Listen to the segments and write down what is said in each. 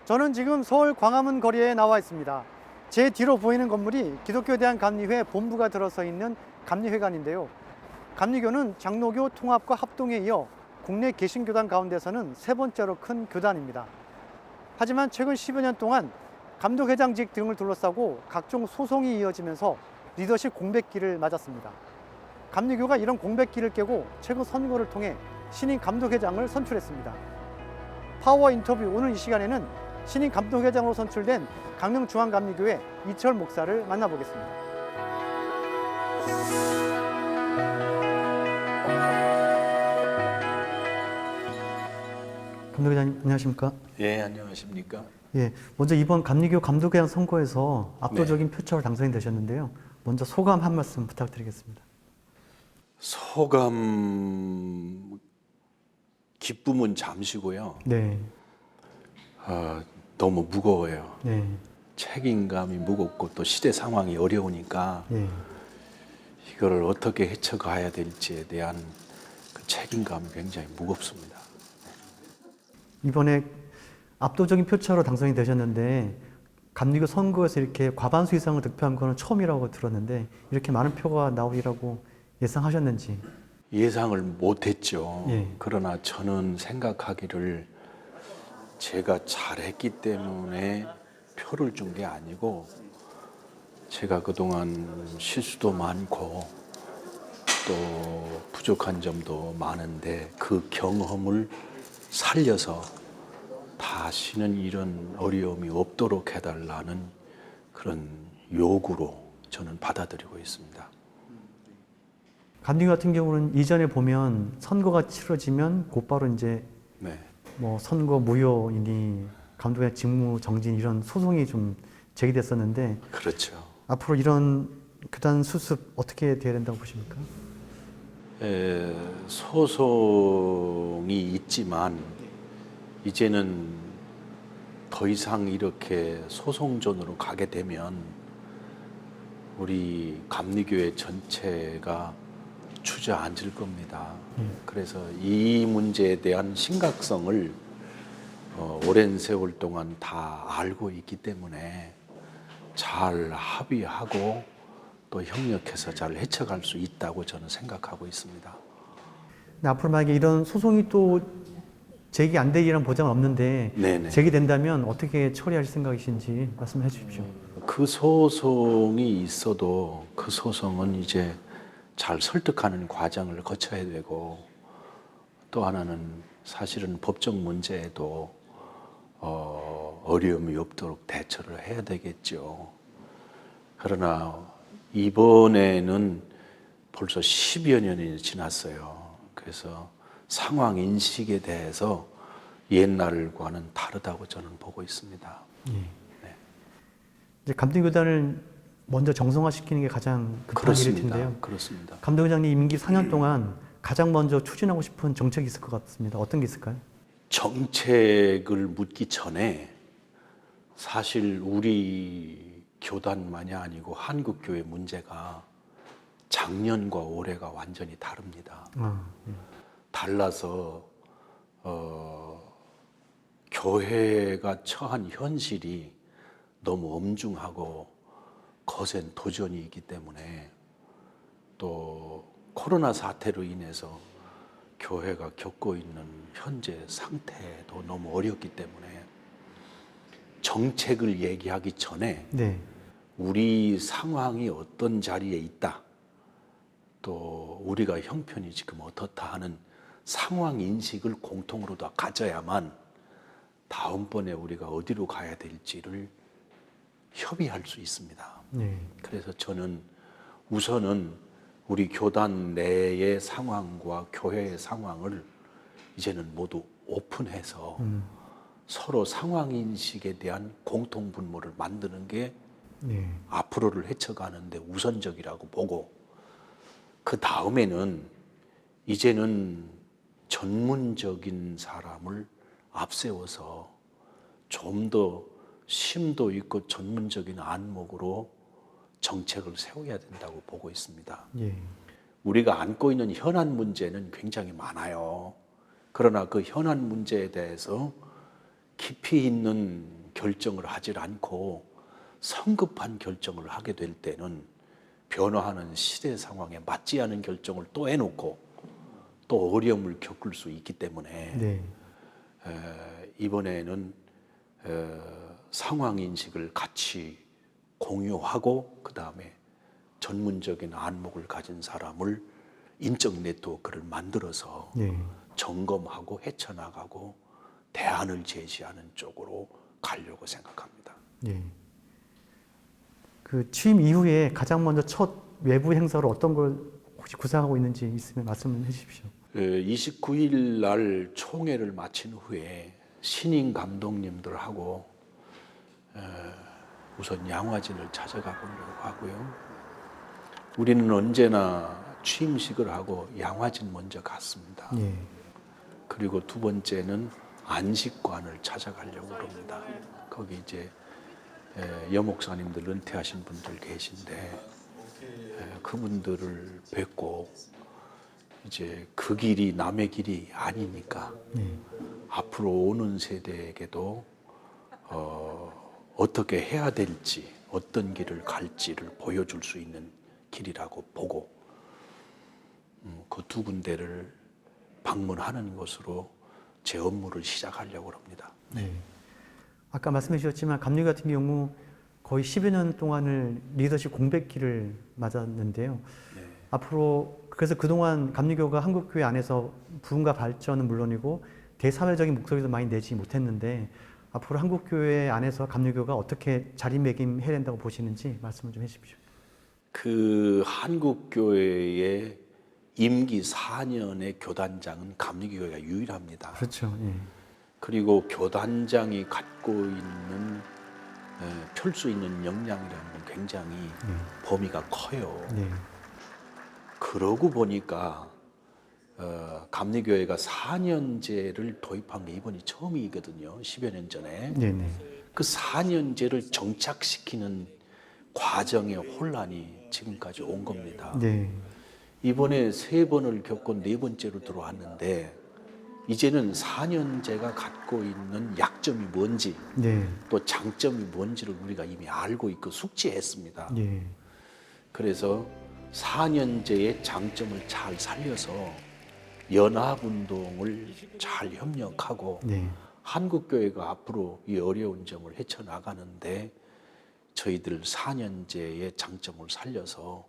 저는 지금 서울 광화문 거리에 나와 있습니다. 제 뒤로 보이는 건물이 기독교대한감리회 본부가 들어서 있는 감리회관인데요. 감리교는 장로교 통합과 합동에 이어 국내 개신교단 가운데서는 세 번째로 큰 교단입니다. 하지만 최근 10여 년 동안 감독회장직 등을 둘러싸고 각종 소송이 이어지면서 리더십 공백기를 맞았습니다. 감리교가 이런 공백기를 깨고 최근 선거를 통해 신임 감독회장을 선출했습니다. 파워 인터뷰 오늘 이 시간에는 신임 감독회장으로 선출된 강릉중앙감리교회 이철 목사를 만나보겠습니다. 감독회장님 안녕하십니까? 예, 안녕하십니까? 예, 먼저 이번 감리교 감독회장 선거에서 압도적인 표차로 당선이 되셨는데요. 먼저 소감 한 말씀 부탁드리겠습니다. 소감, 기쁨은 잠시고요. 네. 너무 무거워요. 네. 책임감이 무겁고 또 시대 상황이 어려우니까 네. 이거를 어떻게 헤쳐가야 될지에 대한 그 책임감이 굉장히 무겁습니다. 이번에 압도적인 표차로 당선이 되셨는데 감리교 선거에서 이렇게 과반수 이상을 득표한 거는 처음이라고 들었는데 이렇게 많은 표가 나오리라고 예상하셨는지? 예상을 못했죠. 예. 그러나 저는 생각하기를 제가 잘했기 때문에 표를 준 게 아니고 제가 그동안 실수도 많고 또 부족한 점도 많은데 그 경험을 살려서 다시는 이런 어려움이 없도록 해달라는 그런 요구로 저는 받아들이고 있습니다. 감리교 같은 경우는 이전에 보면 선거가 치러지면 곧바로 이제 네. 뭐 선거 무효이니 감독의 직무 정진 이런 소송이 좀 제기됐었는데 그렇죠. 앞으로 이런 교단 수습 어떻게 돼야 된다고 보십니까? 소송이 있지만 이제는 더 이상 이렇게 소송전으로 가게 되면 우리 감리교회 전체가 주저앉을 겁니다. 그래서 이 문제에 대한 심각성을 오랜 세월 동안 다 알고 있기 때문에 잘 합의하고 또 협력해서 잘 헤쳐갈 수 있다고 저는 생각하고 있습니다. 근데 앞으로 만약에 이런 소송이 또 제기 안 되리라는 보장은 없는데 네네. 제기된다면 어떻게 처리하실 생각이신지 말씀해 주십시오. 그 소송이 있어도 그 소송은 이제 잘 설득하는 과정을 거쳐야 되고 또 하나는 사실은 법적 문제에도 어려움이 없도록 대처를 해야 되겠죠. 그러나 이번에는 벌써 10여 년이 지났어요. 그래서 상황 인식에 대해서 옛날과는 다르다고 저는 보고 있습니다. 예. 네. 이제 감리교단을 먼저 정상화시키는 게 가장 급한 일일 텐데요. 그렇습니다. 감독회장님 임기 4년 동안 가장 먼저 추진하고 싶은 정책이 있을 것 같습니다. 어떤 게 있을까요? 정책을 묻기 전에 사실 우리 교단만이 아니고 한국교회 문제가 작년과 올해가 완전히 다릅니다. 예. 달라서 교회가 처한 현실이 너무 엄중하고 거센 도전이 있기 때문에 또 코로나 사태로 인해서 교회가 겪고 있는 현재 상태도 너무 어렵기 때문에 정책을 얘기하기 전에 네. 우리 상황이 어떤 자리에 있다, 또 우리가 형편이 지금 어떻다 하는 상황 인식을 공통으로 다 가져야만 다음번에 우리가 어디로 가야 될지를 협의할 수 있습니다. 네. 그래서 저는 우선은 우리 교단 내의 상황과 교회의 상황을 이제는 모두 오픈해서 서로 상황 인식에 대한 공통 분모를 만드는 게 네. 앞으로를 헤쳐가는데 우선적이라고 보고 그 다음에는 이제는 전문적인 사람을 앞세워서 좀 더 심도 있고 전문적인 안목으로 정책을 세워야 된다고 보고 있습니다. 예. 우리가 안고 있는 현안 문제는 굉장히 많아요. 그러나 그 현안 문제에 대해서 깊이 있는 결정을 하질 않고 성급한 결정을 하게 될 때는 변화하는 시대 상황에 맞지 않은 결정을 또 해놓고 또 어려움을 겪을 수 있기 때문에 네. 이번에는 상황 인식을 같이 공유하고 그 다음에 전문적인 안목을 가진 사람을 인적 네트워크를 만들어서 네. 점검하고 헤쳐나가고 대안을 제시하는 쪽으로 가려고 생각합니다. 네. 그 취임 이후에 가장 먼저 첫 외부 행사로 어떤 걸 혹시 구상하고 있는지 있으면 말씀을 해주십시오. 29일 날 총회를 마친 후에 신임 감독님들하고 우선 양화진을 찾아가 보려고 하고요. 우리는 언제나 취임식을 하고 양화진 먼저 갔습니다. 예. 그리고 두 번째는 안식관을 찾아가려고 합니다. 거기 이제 여목사님들 은퇴하신 분들 계신데 그분들을 뵙고 이제 그 길이 남의 길이 아니니까 앞으로 오는 세대에게도 어떻게 해야 될지 어떤 길을 갈지를 보여줄 수 있는 길이라고 보고 그 두 군데를 방문하는 것으로 제 업무를 시작하려고 합니다. 네. 아까 말씀해 주셨지만 감리 같은 경우 거의 10여 년 동안을 리더십 공백기를 맞았는데요. 네. 앞으로 그래서 그동안 감리교가 한국교회 안에서 부흥과 발전은 물론이고 대사회적인 목소리도 많이 내지 못했는데 앞으로 한국교회 안에서 감리교가 어떻게 자리매김해야 된다고 보시는지 말씀을 좀 해주십시오. 그 한국교회의 임기 4년의 교단장은 감리교회가 유일합니다. 그렇죠. 예. 그리고 교단장이 갖고 있는 펼 수 있는 역량이라는 건 굉장히 범위가 커요. 네. 그러고 보니까 감리교회가 4년제를 도입한 게 이번이 처음이거든요. 10여 년 전에. 네네. 그 4년제를 정착시키는 과정의 혼란이 지금까지 온 겁니다. 네. 이번에 3번을 겪고 4번째로 들어왔는데 이제는 4년제가 갖고 있는 약점이 뭔지 네. 또 장점이 뭔지를 우리가 이미 알고 있고 숙지했습니다. 예. 그래서 4년제의 장점을 잘 살려서 연합운동을 잘 협력하고 네. 한국교회가 앞으로 이 어려운 점을 헤쳐나가는데 저희들 4년제의 장점을 살려서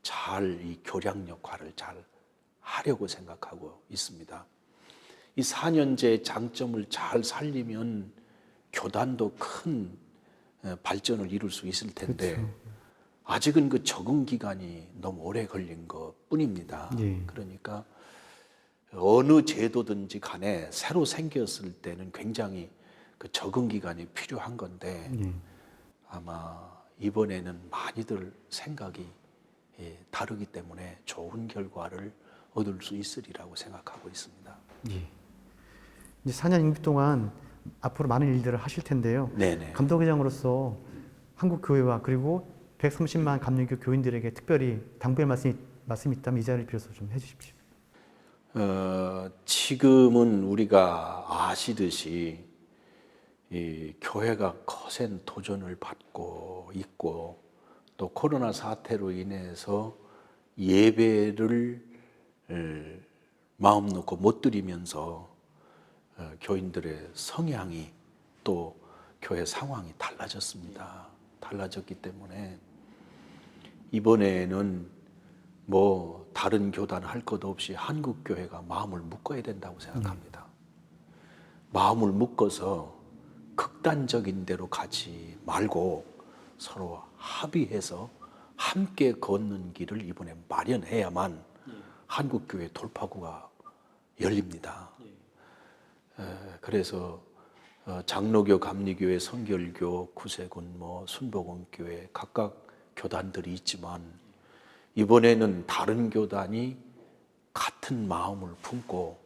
잘 이 교량 역할을 잘 하려고 생각하고 있습니다. 이 4년제의 장점을 잘 살리면 교단도 큰 발전을 이룰 수 있을 텐데 그렇죠. 아직은 그 적응 기간이 너무 오래 걸린 것 뿐입니다. 예. 그러니까 어느 제도든지 간에 새로 생겼을 때는 굉장히 그 적응 기간이 필요한 건데 예. 아마 이번에는 많이들 생각이 다르기 때문에 좋은 결과를 얻을 수 있으리라고 생각하고 있습니다. 예. 이제 4년 임기 동안 앞으로 많은 일들을 하실 텐데요. 네네. 감독회장으로서 한국 교회와 그리고 130만 감리교 교인들에게 특별히 당부의 말씀이 있다면 이 자리를 빌어서 좀 해주십시오. 지금은 우리가 아시듯이 이 교회가 거센 도전을 받고 있고 또 코로나 사태로 인해서 예배를 마음 놓고 못 드리면서 교인들의 성향이 또 교회 상황이 달라졌습니다. 달라졌기 때문에 이번에는 뭐 다른 교단 할 것 없이 한국교회가 마음을 묶어야 된다고 생각합니다. 마음을 묶어서 극단적인 대로 가지 말고 서로 합의해서 함께 걷는 길을 이번에 마련해야만 한국교회 돌파구가 열립니다. 그래서 장로교, 감리교회, 성결교, 구세군, 순복음교회 각각 교단들이 있지만 이번에는 다른 교단이 같은 마음을 품고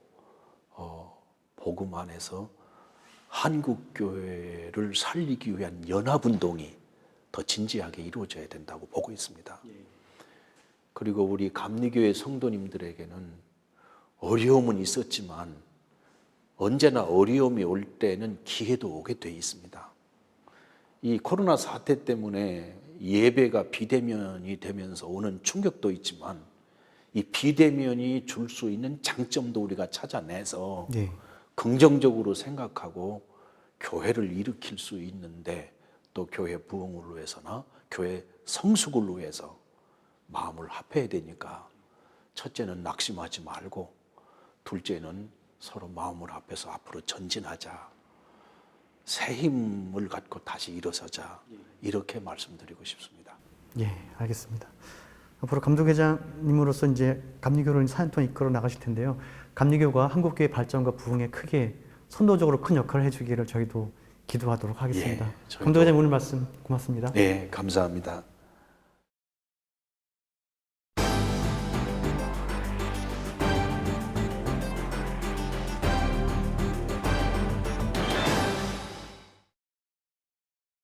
복음 안에서 한국교회를 살리기 위한 연합운동이 더 진지하게 이루어져야 된다고 보고 있습니다. 그리고 우리 감리교회 성도님들에게는 어려움은 있었지만 언제나 어려움이 올 때는 기회도 오게 돼 있습니다. 이 코로나 사태 때문에 예배가 비대면이 되면서 오는 충격도 있지만 이 비대면이 줄 수 있는 장점도 우리가 찾아내서 네. 긍정적으로 생각하고 교회를 일으킬 수 있는데 또 교회 부흥을 위해서나 교회 성숙을 위해서 마음을 합해야 되니까 첫째는 낙심하지 말고 둘째는 서로 마음을 합해서 앞으로 전진하자. 새 힘을 갖고 다시 일어서자. 이렇게 말씀드리고 싶습니다. 예, 알겠습니다. 앞으로 감독회장님으로서 이제 감리교를 4년 동안 이끌어 나가실 텐데요. 감리교가 한국교회 발전과 부흥에 크게 선도적으로 큰 역할을 해주기를 저희도 기도하도록 하겠습니다. 예, 저희도- 감독회장님 오늘 말씀 고맙습니다. 네, 감사합니다.